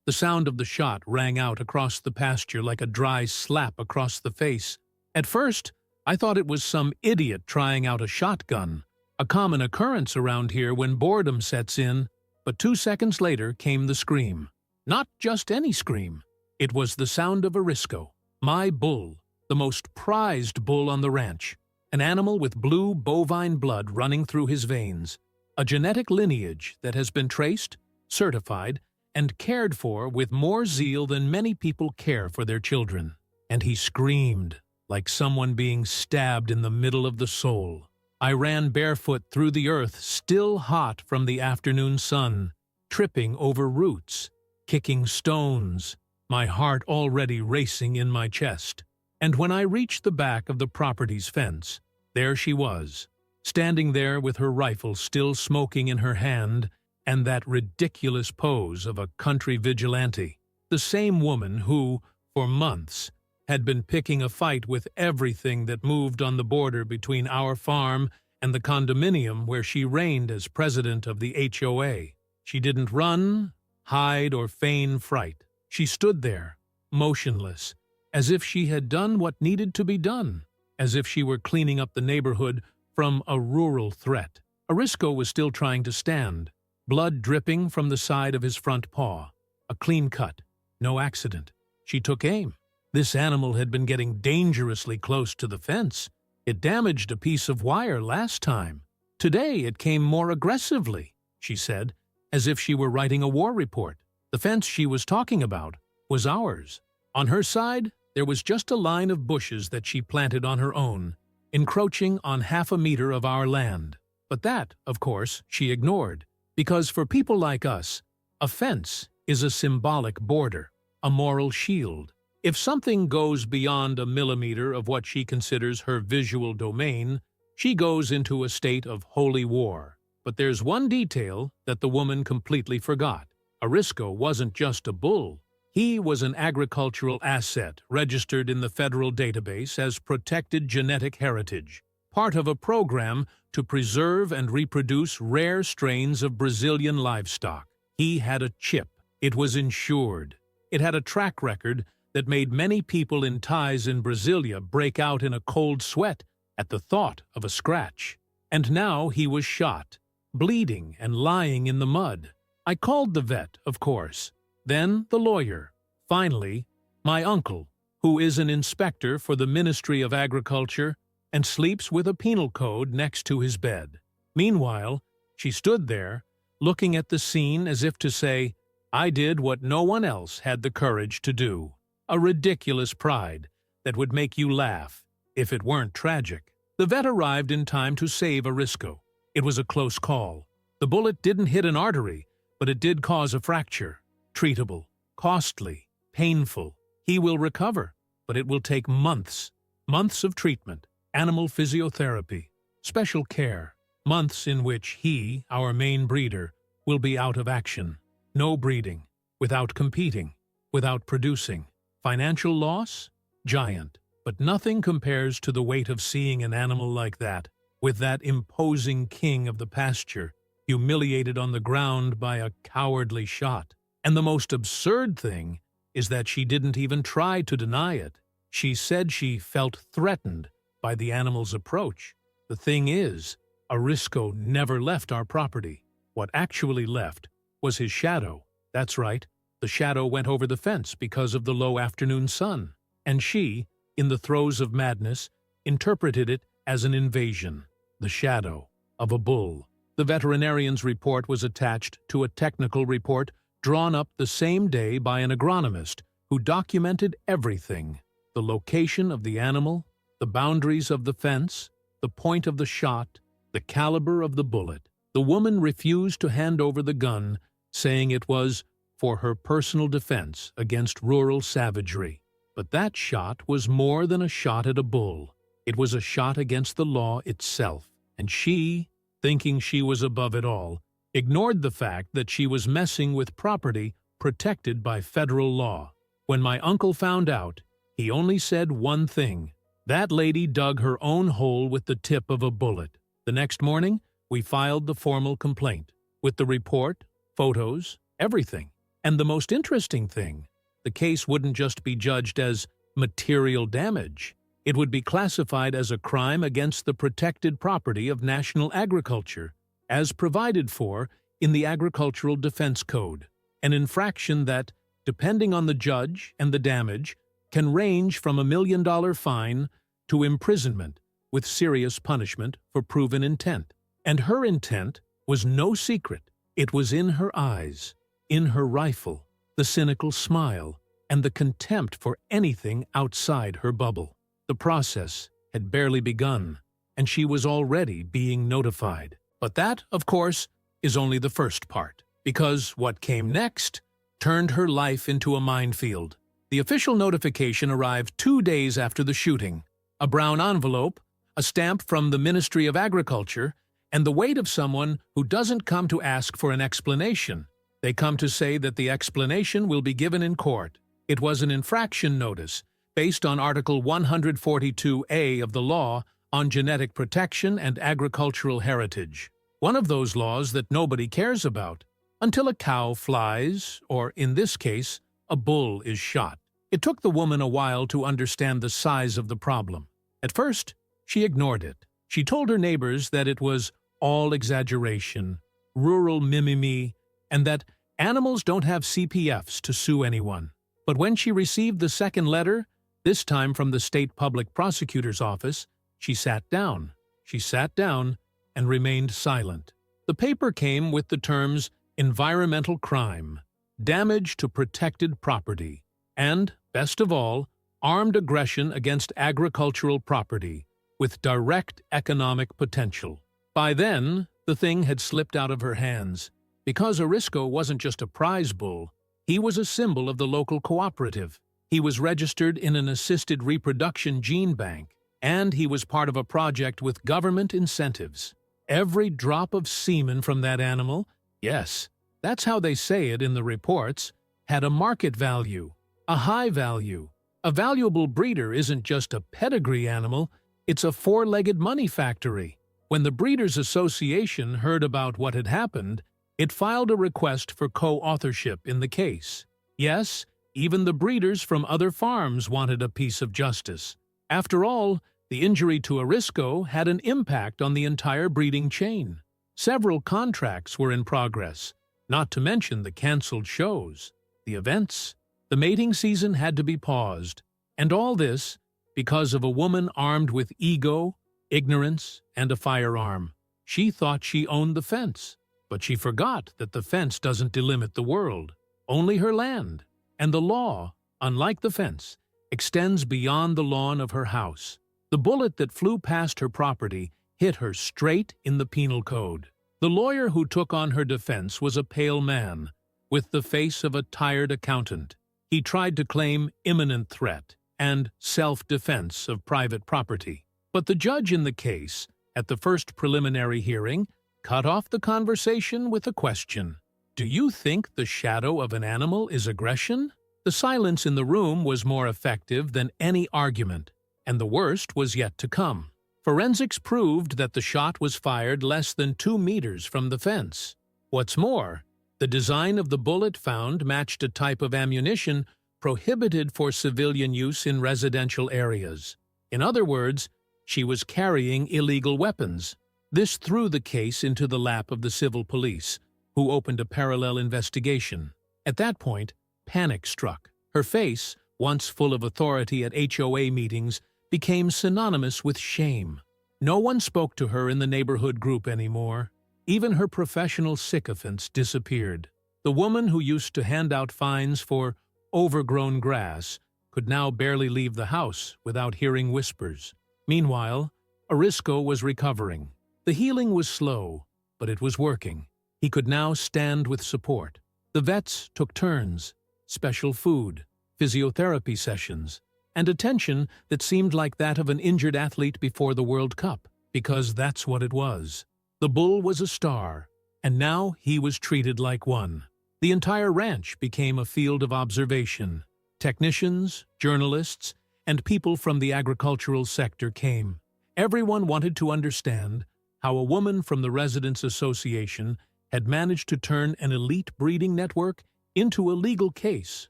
The sound of the shot rang out across the pasture like a dry slap across the face. At first, I thought it was some idiot trying out a shotgun, a common occurrence around here when boredom sets in, but 2 seconds later came the scream. Not just any scream. It was the sound of Arisco, my bull, the most prized bull on the ranch, an animal with blue bovine blood running through his veins, a genetic lineage that has been traced, certified, and cared for with more zeal than many people care for their children. And he screamed like someone being stabbed in the middle of the soul. I ran barefoot through the earth, still hot from the afternoon sun, tripping over roots, kicking stones, my heart already racing in my chest. And when I reached the back of the property's fence, there she was, standing there with her rifle still smoking in her hand and that ridiculous pose of a country vigilante, the same woman who, for months, had been picking a fight with everything that moved on the border between our farm and the condominium where she reigned as president of the HOA. She didn't run, hide, or feign fright. She stood there, motionless, as if she had done what needed to be done, as if she were cleaning up the neighborhood from a rural threat. Arisco was still trying to stand, blood dripping from the side of his front paw. A clean cut, no accident. She took aim. This animal had been getting dangerously close to the fence. It damaged a piece of wire last time. Today it came more aggressively, she said, as if she were writing a war report. The fence she was talking about was ours. On her side, there was just a line of bushes that she planted on her own, encroaching on 1/2 meter of our land. But that, of course, she ignored, because for people like us, a fence is a symbolic border, a moral shield. If something goes beyond a millimeter of what she considers her visual domain, she goes into a state of holy war. But there's one detail that the woman completely forgot. Arisco wasn't just a bull. He was an agricultural asset registered in the federal database as protected genetic heritage, part of a program to preserve and reproduce rare strains of Brazilian livestock. He had a chip. It was insured. It had a track record that made many people in ties in Brasilia break out in a cold sweat at the thought of a scratch. And now he was shot, bleeding and lying in the mud. I called the vet, of course, then the lawyer, finally, my uncle, who is an inspector for the Ministry of Agriculture and sleeps with a penal code next to his bed. Meanwhile, she stood there, looking at the scene as if to say, I did what no one else had the courage to do. A ridiculous pride that would make you laugh if it weren't tragic. The vet arrived in time to save Arisco. It was a close call. The bullet didn't hit an artery, but it did cause a fracture. Treatable, costly, painful. He will recover, but it will take months. Months of treatment, animal physiotherapy, special care. Months in which he, our main breeder, will be out of action. No breeding, without competing, without producing. Financial loss? Giant. But nothing compares to the weight of seeing an animal like that, with that imposing king of the pasture, humiliated on the ground by a cowardly shot. And the most absurd thing is that she didn't even try to deny it. She said she felt threatened by the animal's approach. The thing is, Arisco never left our property. What actually left was his shadow. That's right. The shadow went over the fence because of the low afternoon sun, and she, in the throes of madness, interpreted it as an invasion, the shadow of a bull. The veterinarian's report was attached to a technical report drawn up the same day by an agronomist who documented everything: the location of the animal, the boundaries of the fence, the point of the shot, the caliber of the bullet. The woman refused to hand over the gun, saying it was for her personal defense against rural savagery. But that shot was more than a shot at a bull. It was a shot against the law itself. And she, thinking she was above it all, ignored the fact that she was messing with property protected by federal law. When my uncle found out, he only said one thing: that lady dug her own hole with the tip of a bullet. The next morning, we filed the formal complaint, with the report, photos, everything. And the most interesting thing, the case wouldn't just be judged as material damage. It would be classified as a crime against the protected property of national agriculture, as provided for in the Agricultural Defense Code, an infraction that, depending on the judge and the damage, can range from $1 million fine to imprisonment with serious punishment for proven intent. And her intent was no secret. It was in her eyes, in her rifle, the cynical smile, and the contempt for anything outside her bubble. The process had barely begun, and she was already being notified. But that, of course, is only the first part, because what came next turned her life into a minefield. The official notification arrived 2 days after the shooting. A brown envelope, a stamp from the Ministry of Agriculture, and the weight of someone who doesn't come to ask for an explanation. They come to say that the explanation will be given in court. It was an infraction notice based on Article 142A of the Law on Genetic Protection and Agricultural Heritage. One of those laws that nobody cares about until a cow flies, or in this case, a bull is shot. It took the woman a while to understand the size of the problem. At first, she ignored it. She told her neighbors that it was all exaggeration, rural mimimi, and that animals don't have CPFs to sue anyone. But when she received the second letter, this time from the state public prosecutor's office, she sat down. She sat down and remained silent. The paper came with the terms environmental crime, damage to protected property, and, best of all, armed aggression against agricultural property with direct economic potential. By then, the thing had slipped out of her hands. Because Orisco wasn't just a prize bull, he was a symbol of the local cooperative. He was registered in an assisted reproduction gene bank, and he was part of a project with government incentives. Every drop of semen from that animal, yes, that's how they say it in the reports, had a market value, a high value. A valuable breeder isn't just a pedigree animal, it's a four-legged money factory. When the Breeders' Association heard about what had happened, it filed a request for co-authorship in the case. Yes, even the breeders from other farms wanted a piece of justice. After all, the injury to Orisco had an impact on the entire breeding chain. Several contracts were in progress, not to mention the canceled shows, the events. The mating season had to be paused, and all this because of a woman armed with ego, ignorance, and a firearm. She thought she owned the fence, but she forgot that the fence doesn't delimit the world, only her land. And the law, unlike the fence, extends beyond the lawn of her house. The bullet that flew past her property hit her straight in the penal code. The lawyer who took on her defense was a pale man, with the face of a tired accountant. He tried to claim imminent threat and self-defense of private property. But the judge in the case, at the first preliminary hearing, cut off the conversation with a question. Do you think the shadow of an animal is aggression? The silence in the room was more effective than any argument, and the worst was yet to come. Forensics proved that the shot was fired less than 2 meters from the fence. What's more, the design of the bullet found matched a type of ammunition prohibited for civilian use in residential areas. In other words, she was carrying illegal weapons. This threw the case into the lap of the civil police, who opened a parallel investigation. At that point, panic struck. Her face, once full of authority at HOA meetings, became synonymous with shame. No one spoke to her in the neighborhood group anymore. Even her professional sycophants disappeared. The woman who used to hand out fines for overgrown grass could now barely leave the house without hearing whispers. Meanwhile, Orisco was recovering. The healing was slow, but it was working. He could now stand with support. The vets took turns, special food, physiotherapy sessions, and attention that seemed like that of an injured athlete before the World Cup, because that's what it was. The bull was a star, and now he was treated like one. The entire ranch became a field of observation. Technicians, journalists, and people from the agricultural sector came. Everyone wanted to understand how a woman from the Residents' Association had managed to turn an elite breeding network into a legal case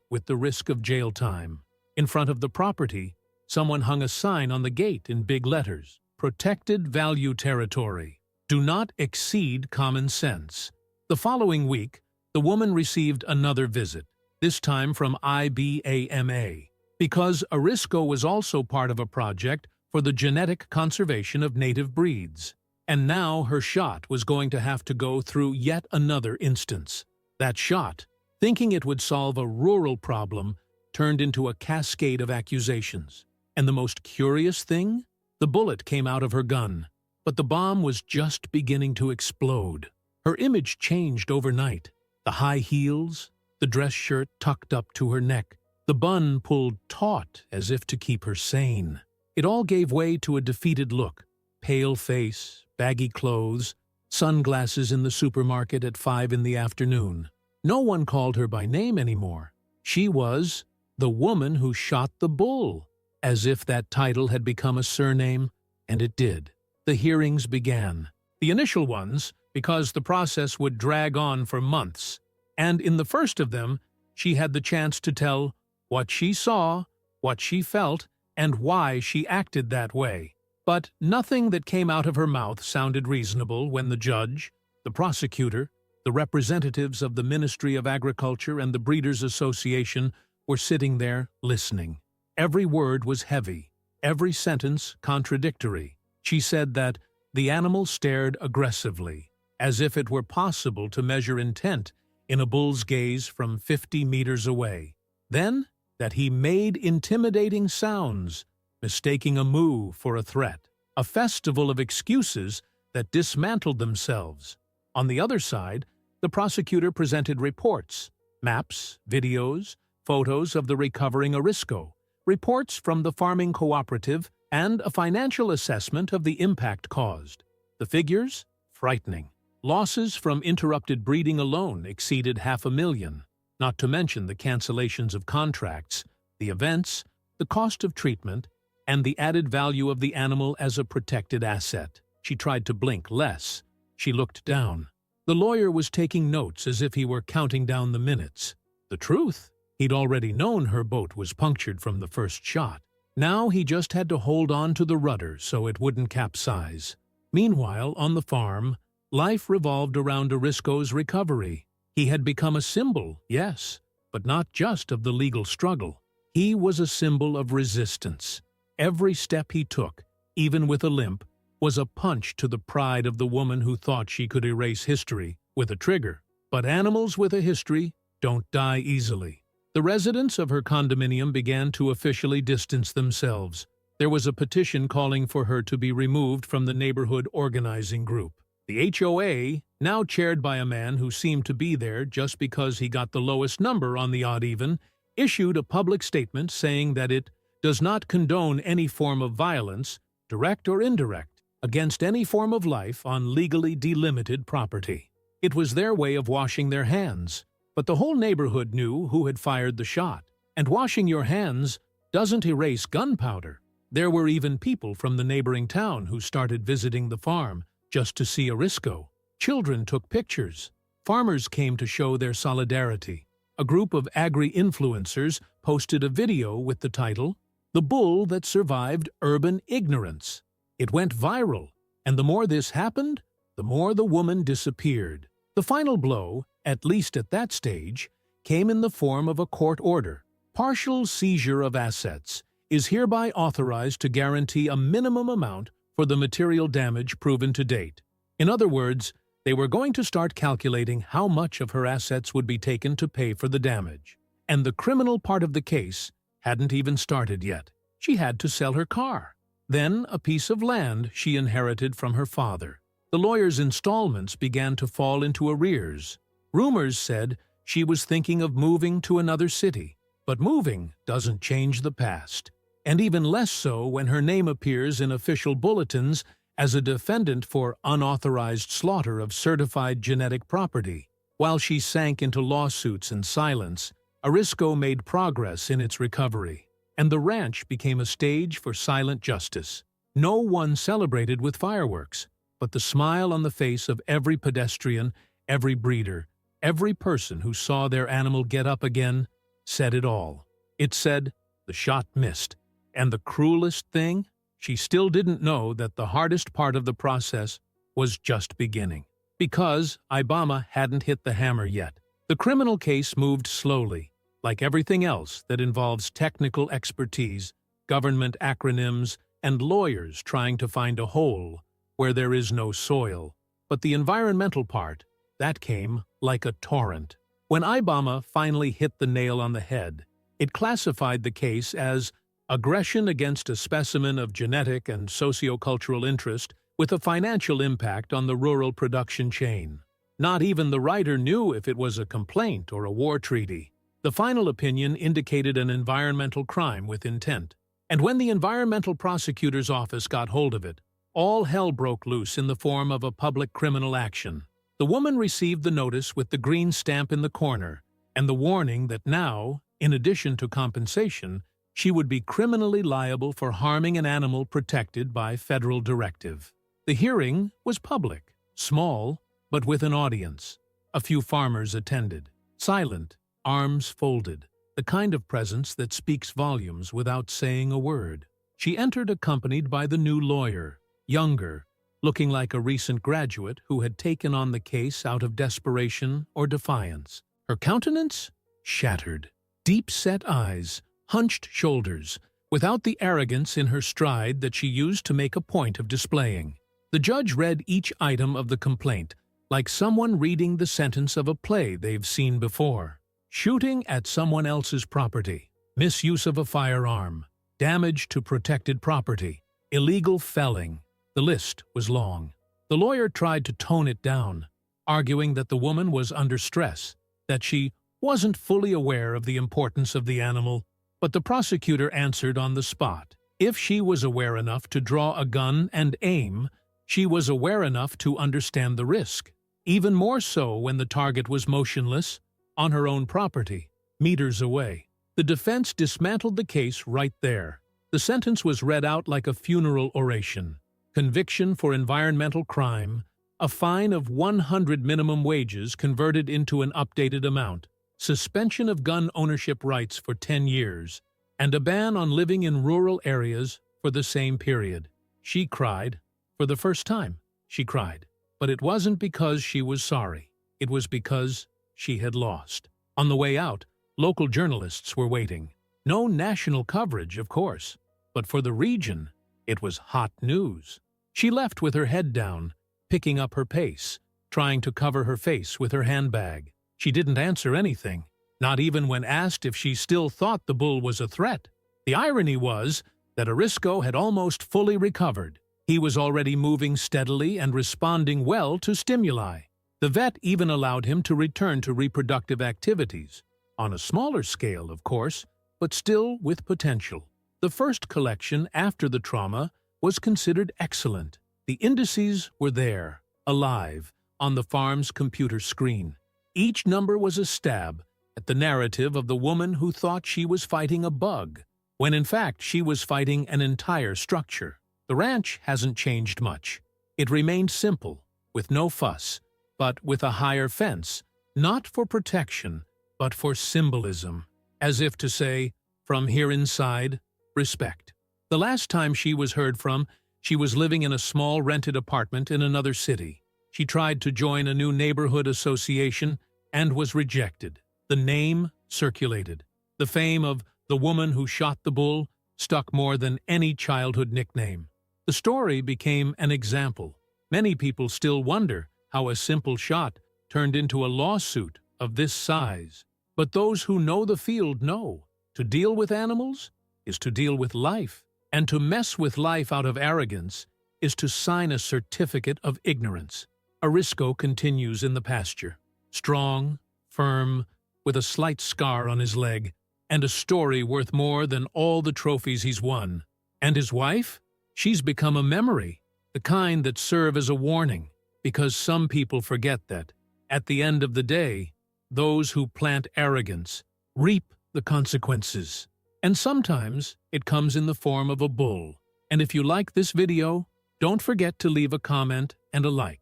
with the risk of jail time. In front of the property, someone hung a sign on the gate in big letters, "Protected Value Territory. Do not exceed common sense." The following week, the woman received another visit, this time from IBAMA, because Arisco was also part of a project for the genetic conservation of native breeds. And now her shot was going to have to go through yet another instance. That shot, thinking it would solve a rural problem, turned into a cascade of accusations. And the most curious thing? The bullet came out of her gun, but the bomb was just beginning to explode. Her image changed overnight. The high heels, the dress shirt tucked up to her neck, the bun pulled taut as if to keep her sane. It all gave way to a defeated look. Pale face, baggy clothes, sunglasses in the supermarket at 5 in the afternoon. No one called her by name anymore. She was the woman who shot the bull, as if that title had become a surname, and it did. The hearings began. The initial ones, because the process would drag on for months, and in the first of them, she had the chance to tell what she saw, what she felt, and why she acted that way. But nothing that came out of her mouth sounded reasonable when the judge, the prosecutor, the representatives of the Ministry of Agriculture and the Breeders' Association were sitting there listening. Every word was heavy, every sentence contradictory. She said that the animal stared aggressively, as if it were possible to measure intent in a bull's gaze from 50 meters away. Then, that he made intimidating sounds, mistaking a moo for a threat, a festival of excuses that dismantled themselves. On the other side, the prosecutor presented reports, maps, videos, photos of the recovering Arisco, reports from the farming cooperative, and a financial assessment of the impact caused. The figures? Frightening. Losses from interrupted breeding alone exceeded $500,000, not to mention the cancellations of contracts, the events, the cost of treatment, and the added value of the animal as a protected asset. She tried to blink less. She looked down. The lawyer was taking notes as if he were counting down the minutes. The truth? He'd already known her boat was punctured from the first shot. Now he just had to hold on to the rudder so it wouldn't capsize. Meanwhile, on the farm, life revolved around Arisco's recovery. He had become a symbol, yes, but not just of the legal struggle. He was a symbol of resistance. Every step he took, even with a limp, was a punch to the pride of the woman who thought she could erase history with a trigger. But animals with a history don't die easily. The residents of her condominium began to officially distance themselves. There was a petition calling for her to be removed from the neighborhood organizing group. The HOA, now chaired by a man who seemed to be there just because he got the lowest number on the odd-even, issued a public statement saying that it does not condone any form of violence, direct or indirect, against any form of life on legally delimited property. It was their way of washing their hands. But the whole neighborhood knew who had fired the shot. And washing your hands doesn't erase gunpowder. There were even people from the neighboring town who started visiting the farm just to see Arisco. Children took pictures. Farmers came to show their solidarity. A group of agri-influencers posted a video with the title, "The Bull That Survived Urban Ignorance." It went viral, and the more this happened, the more the woman disappeared. The final blow, at least at that stage, came in the form of a court order. Partial seizure of assets is hereby authorized to guarantee a minimum amount for the material damage proven to date. In other words, they were going to start calculating how much of her assets would be taken to pay for the damage. And the criminal part of the case hadn't even started yet. She had to sell her car. Then a piece of land she inherited from her father. The lawyer's installments began to fall into arrears. Rumors said she was thinking of moving to another city. But moving doesn't change the past. And even less so when her name appears in official bulletins as a defendant for unauthorized slaughter of certified genetic property. While she sank into lawsuits and silence, Arisco made progress in its recovery, and the ranch became a stage for silent justice. No one celebrated with fireworks, but the smile on the face of every pedestrian, every breeder, Every person who saw their animal get up again said it all. It said the shot missed, and the cruelest thing, she still didn't know that the hardest part of the process was just beginning. Because Ibama hadn't hit the hammer yet. The criminal case moved slowly, like everything else that involves technical expertise, government acronyms, and lawyers trying to find a hole where there is no soil. But the environmental part, that came like a torrent. When Ibama finally hit the nail on the head, it classified the case as aggression against a specimen of genetic and sociocultural interest with a financial impact on the rural production chain. Not even the writer knew if it was a complaint or a war treaty. The final opinion indicated an environmental crime with intent. And when the environmental prosecutor's office got hold of it, all hell broke loose in the form of a public criminal action. The woman received the notice with the green stamp in the corner, and the warning that now, in addition to compensation, she would be criminally liable for harming an animal protected by federal directive. The hearing was public, small, but with an audience. A few farmers attended, silent, arms folded, the kind of presence that speaks volumes without saying a word. She entered accompanied by the new lawyer, younger, looking like a recent graduate who had taken on the case out of desperation or defiance. Her countenance? Shattered. Deep-set eyes, hunched shoulders, without the arrogance in her stride that she used to make a point of displaying. The judge read each item of the complaint, like someone reading the sentence of a play they've seen before. Shooting at someone else's property, misuse of a firearm, damage to protected property, illegal felling. The list was long. The lawyer tried to tone it down, arguing that the woman was under stress, that she wasn't fully aware of the importance of the animal, but the prosecutor answered on the spot. If she was aware enough to draw a gun and aim, she was aware enough to understand the risk. Even more so when the target was motionless, on her own property, meters away. The defense dismantled the case right there. The sentence was read out like a funeral oration. Conviction for environmental crime, a fine of 100 minimum wages converted into an updated amount, suspension of gun ownership rights for 10 years, and a ban on living in rural areas for the same period. She cried. For the first time, she cried. But it wasn't because she was sorry. It was because she had lost. On the way out, local journalists were waiting. No national coverage, of course, but for the region, it was hot news. She left with her head down, picking up her pace, trying to cover her face with her handbag. She didn't answer anything, not even when asked if she still thought the bull was a threat. The irony was that Arisco had almost fully recovered. He was already moving steadily and responding well to stimuli. The vet even allowed him to return to reproductive activities, on a smaller scale, of course, but still with potential. The first collection after the trauma was considered excellent. The indices were there, alive, on the farm's computer screen. Each number was a stab at the narrative of the woman who thought she was fighting a bug, when in fact she was fighting an entire structure. The ranch hasn't changed much. It remained simple, with no fuss, but with a higher fence, not for protection, but for symbolism, as if to say, from here inside, respect. The last time she was heard from, she was living in a small rented apartment in another city. She tried to join a new neighborhood association and was rejected. The name circulated. The fame of the woman who shot the bull stuck more than any childhood nickname. The story became an example. Many people still wonder how a simple shot turned into a lawsuit of this size. But those who know the field know, to deal with animals is to deal with life, and to mess with life out of arrogance is to sign a certificate of ignorance. Arisco continues in the pasture, strong, firm, with a slight scar on his leg, and a story worth more than all the trophies he's won. And his wife? She's become a memory, the kind that serve as a warning, because some people forget that, at the end of the day, those who plant arrogance reap the consequences. And sometimes it comes in the form of a bull. And if you like this video, don't forget to leave a comment and a like.